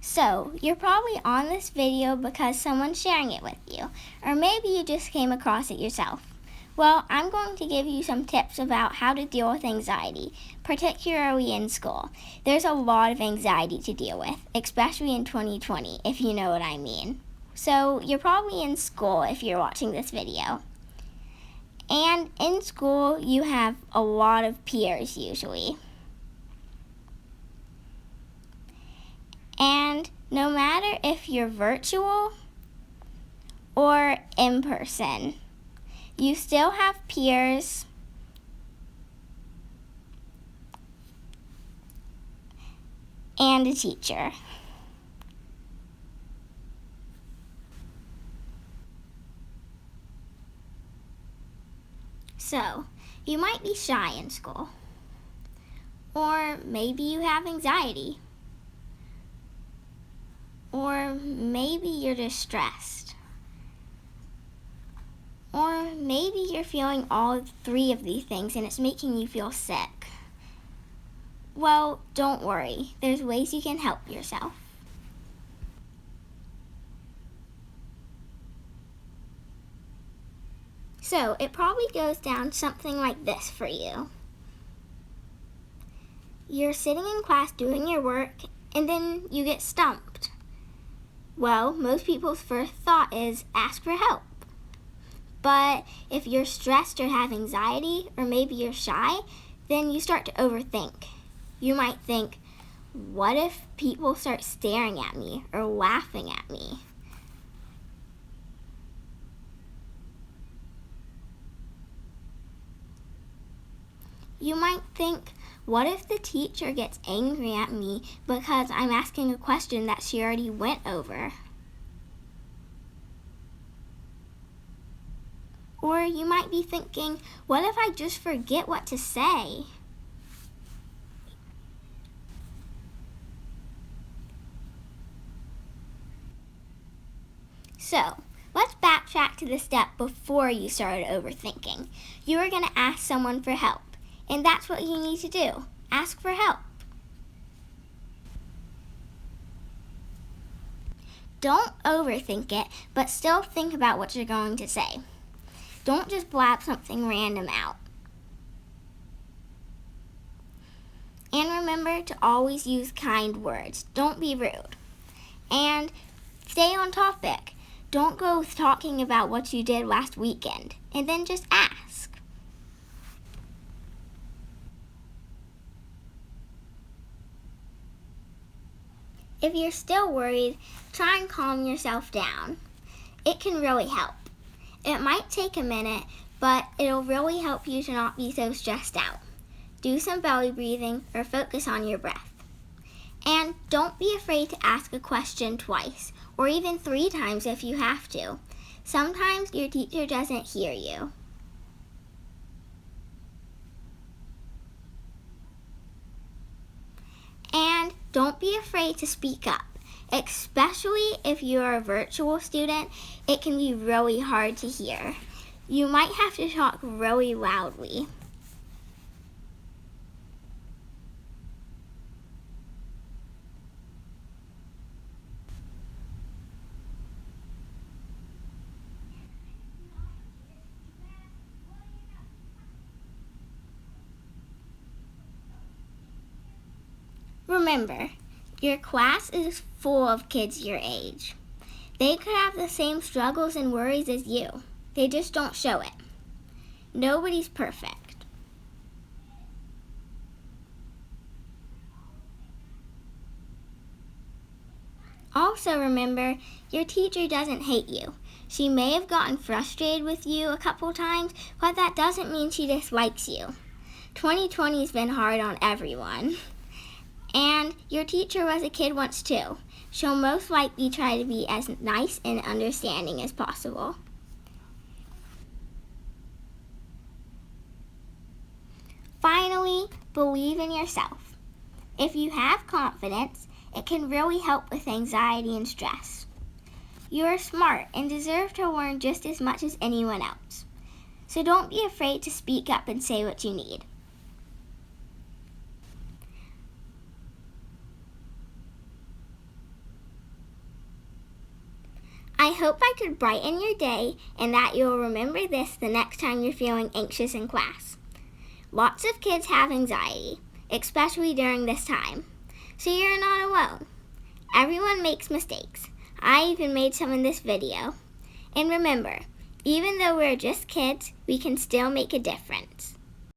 So, you're probably on this video because someone's sharing it with you, or maybe you just came across it yourself. Well, I'm going to give you some tips about how to deal with anxiety, particularly in school. There's a lot of anxiety to deal with, especially in 2020, if you know what I mean. So, you're probably in school if you're watching this video. And in school, you have a lot of peers usually. And no matter if you're virtual or in person, you still have peers and a teacher. So, you might be shy in school, or maybe you have anxiety, or maybe you're distressed, or maybe you're feeling all three of these things and it's making you feel sick. Well, don't worry, there's ways you can help yourself. So, it probably goes down something like this for you. You're sitting in class doing your work, and then you get stumped. Well, most people's first thought is ask for help. But if you're stressed or have anxiety, or maybe you're shy, then you start to overthink. You might think, what if people start staring at me or laughing at me? You might think, what if the teacher gets angry at me because I'm asking a question that she already went over? Or you might be thinking, what if I just forget what to say? So, let's backtrack to the step before you started overthinking. You were going to ask someone for help. And that's what you need to do. Ask for help. Don't overthink it, but still think about what you're going to say. Don't just blab something random out. And remember to always use kind words. Don't be rude. And stay on topic. Don't go talking about what you did last weekend, and then just ask. If you're still worried, try and calm yourself down. It can really help. It might take a minute, but it'll really help you to not be so stressed out. Do some belly breathing or focus on your breath. And don't be afraid to ask a question twice, or even 3 times if you have to. Sometimes your teacher doesn't hear you. And don't be afraid to speak up, especially if you're a virtual student. It can be really hard to hear. You might have to talk really loudly. Remember, your class is full of kids your age. They could have the same struggles and worries as you. They just don't show it. Nobody's perfect. Also remember, your teacher doesn't hate you. She may have gotten frustrated with you a couple times, but that doesn't mean she dislikes you. 2020's been hard on everyone. And your teacher was a kid once too. She'll most likely try to be as nice and understanding as possible. Finally, believe in yourself. If you have confidence, it can really help with anxiety and stress. You are smart and deserve to learn just as much as anyone else. So don't be afraid to speak up and say what you need. I hope I could brighten your day and that you'll remember this the next time you're feeling anxious in class. Lots of kids have anxiety, especially during this time, so you're not alone. Everyone makes mistakes. I even made some in this video. And remember, even though we're just kids, we can still make a difference.